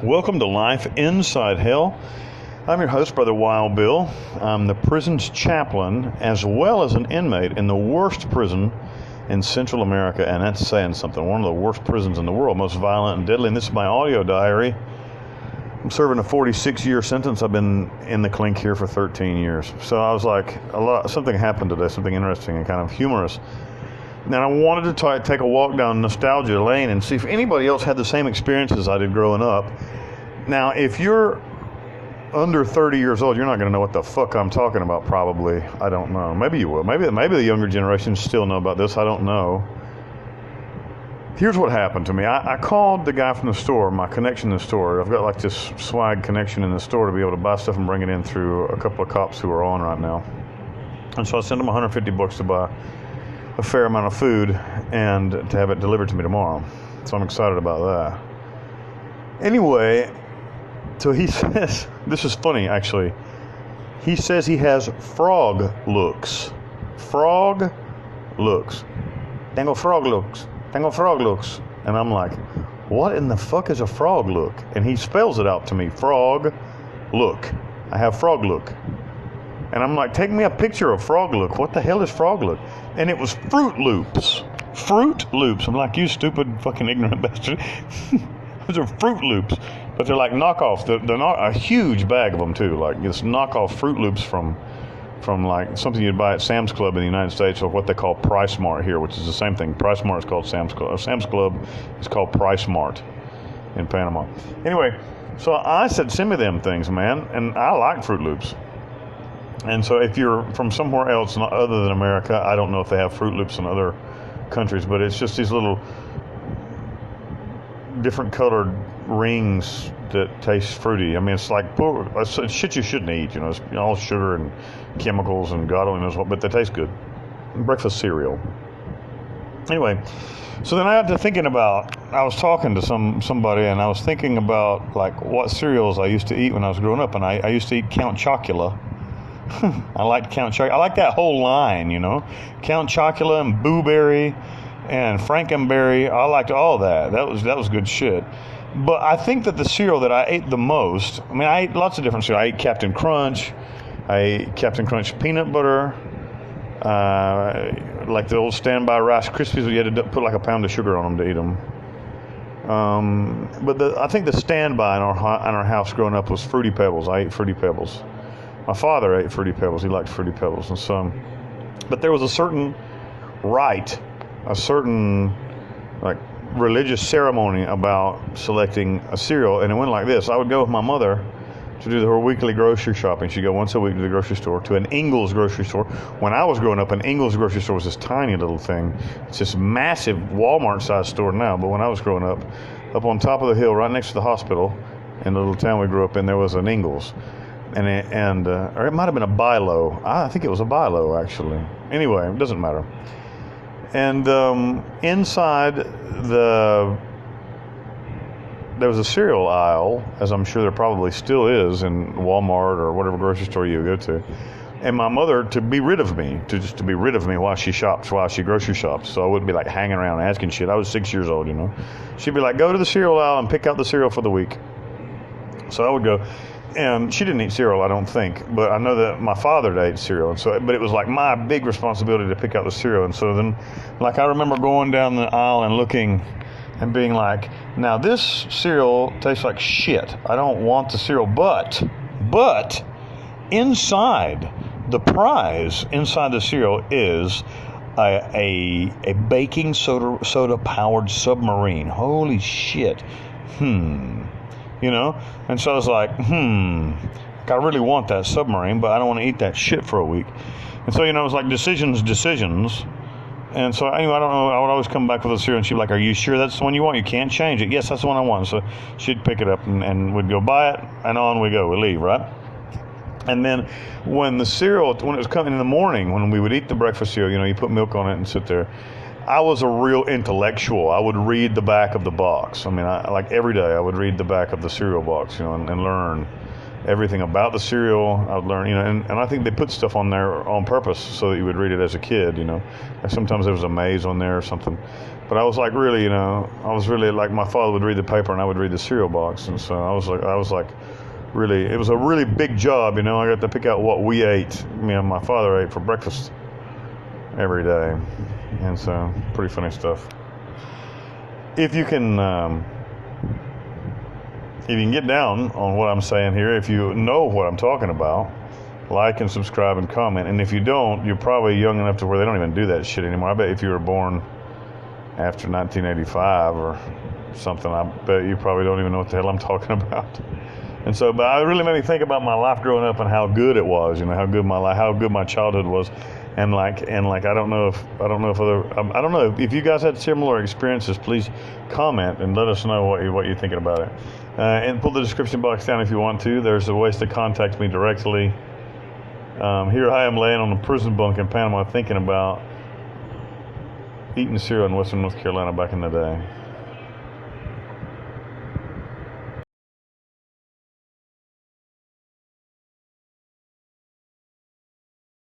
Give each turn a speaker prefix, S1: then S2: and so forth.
S1: Welcome to Life Inside Hell. I'm your host, Brother Wild Bill. I'm the prison's chaplain as well as an inmate in the worst prison in Central America, and that's saying something. One of the worst prisons in the world, most violent and deadly, and this is my audio diary. I'm serving a 46-year sentence. I've been in the clink here for 13 years. So I was like, something happened today, something interesting and kind of humorous. And I wanted to take a walk down nostalgia lane and see if anybody else had the same experiences I did growing up. Now, if you're under 30 years old, you're not going to know what the fuck I'm talking about, probably. I don't know. Maybe you will. Maybe the younger generations still know about this. I don't know. Here's what happened to me. I called the guy from the store, my connection in the store. I've got like this swag connection in the store to be able to buy stuff and bring it in through a couple of cops who are on right now. And so I sent them $150 to buy a fair amount of food and to have it delivered to me tomorrow. So I'm excited about that. Anyway, so he says, this is funny actually, he says he has frog looks. Frog looks. Tengo frog looks. Tengo frog looks. And I'm like, what in the fuck is a frog look? And he spells it out to me, frog look. I have frog look. And I'm like, take me a picture of Frog Look. What the hell is Frog Look? And it was Fruit Loops. Fruit Loops. I'm like, you stupid fucking ignorant bastard. Those are Fruit Loops. But they're like knockoffs. They're not a huge bag of them too. Like this knockoff Fruit Loops from like something you'd buy at Sam's Club in the United States, or what they call Price Mart here, which is the same thing. Price Mart is called Sam's Club. Sam's Club is called Price Mart in Panama. Anyway, so I said, send me them things, man. And I like Fruit Loops. And so if you're from somewhere else other than America, I don't know if they have Fruit Loops in other countries, but it's just these little different colored rings that taste fruity. I mean, it's like it's shit you shouldn't eat, you know. It's all sugar and chemicals and God only knows what, but they taste good. Breakfast cereal. Anyway, so then I got to thinking about, I was talking to somebody and I was thinking about like what cereals I used to eat when I was growing up, and I used to eat Count Chocula. I liked Count Chocula. I like that whole line, you know. Count Chocula and Boo Berry and Frankenberry. I liked all that. That was good shit. But I think that the cereal that I ate the most, I mean, I ate lots of different cereal. I ate Captain Crunch. I ate Captain Crunch peanut butter. Like the old standby Rice Krispies, where you had to put like a pound of sugar on them to eat them. But I think the standby in our house growing up was Fruity Pebbles. I ate Fruity Pebbles. My father ate Fruity Pebbles. He liked Fruity Pebbles. And so, but there was a certain rite, a certain like religious ceremony about selecting a cereal, and it went like this. I would go with my mother to do her weekly grocery shopping. She'd go once a week to the grocery store, to an Ingles grocery store. When I was growing up, an Ingles grocery store was this tiny little thing. It's this massive Walmart-sized store now, but when I was growing up on top of the hill, right next to the hospital, in the little town we grew up in, there was an Ingles. Or it might have been a Bilo. I think it was a Bilo, actually. Anyway, it doesn't matter. And inside there was a cereal aisle, as I'm sure there probably still is in Walmart or whatever grocery store you go to. And my mother, to be rid of me while she grocery shops, so I wouldn't be like hanging around asking shit. I was 6 years old, you know. She'd be like, go to the cereal aisle and pick out the cereal for the week. So I would go. And she didn't eat cereal, I don't think, but I know that my father ate cereal, and so, but it was like my big responsibility to pick out the cereal. And so then, like, I remember going down the aisle and looking and being like, now this cereal tastes like shit. I don't want the cereal, but inside the prize inside the cereal is a baking soda powered submarine. Holy shit. You know? And so I was like, I really want that submarine, but I don't want to eat that shit for a week. And so, you know, it was like decisions. And so, anyway, I don't know, I would always come back with a cereal, and she'd be like, are you sure that's the one you want? You can't change it. Yes, that's the one I want. So she'd pick it up, and we'd go buy it, and on we go. We leave, right? And then when it was coming in the morning, when we would eat the breakfast cereal, you know, you put milk on it and sit there. I was a real intellectual. I would read the back of the box. I mean, like every day I would read the back of the cereal box, you know, and learn. everything about the cereal. I would learn, and I think they put stuff on there on purpose so that you would read it as a kid, And sometimes there was a maze on there or something. But I was like really, I was really like my father would read the paper and I would read the cereal box. And so I was like really, it was a really big job, I got to pick out what we ate. Me and my father ate for breakfast every day. And so pretty funny stuff. If you can get down on what I'm saying here, if you know what I'm talking about, like and subscribe and comment. And if you don't, you're probably young enough to where they don't even do that shit anymore. I bet if you were born after 1985 or something, I bet you probably don't even know what the hell I'm talking about. And so, but it really made me think about my life growing up and how good it was, how good my childhood was. And like I don't know if you guys had similar experiences. Please comment and let us know what you're thinking about it. And pull the description box down if you want to. There's ways to contact me directly. Here I am laying on a prison bunk in Panama thinking about eating cereal in Western North Carolina back in the day.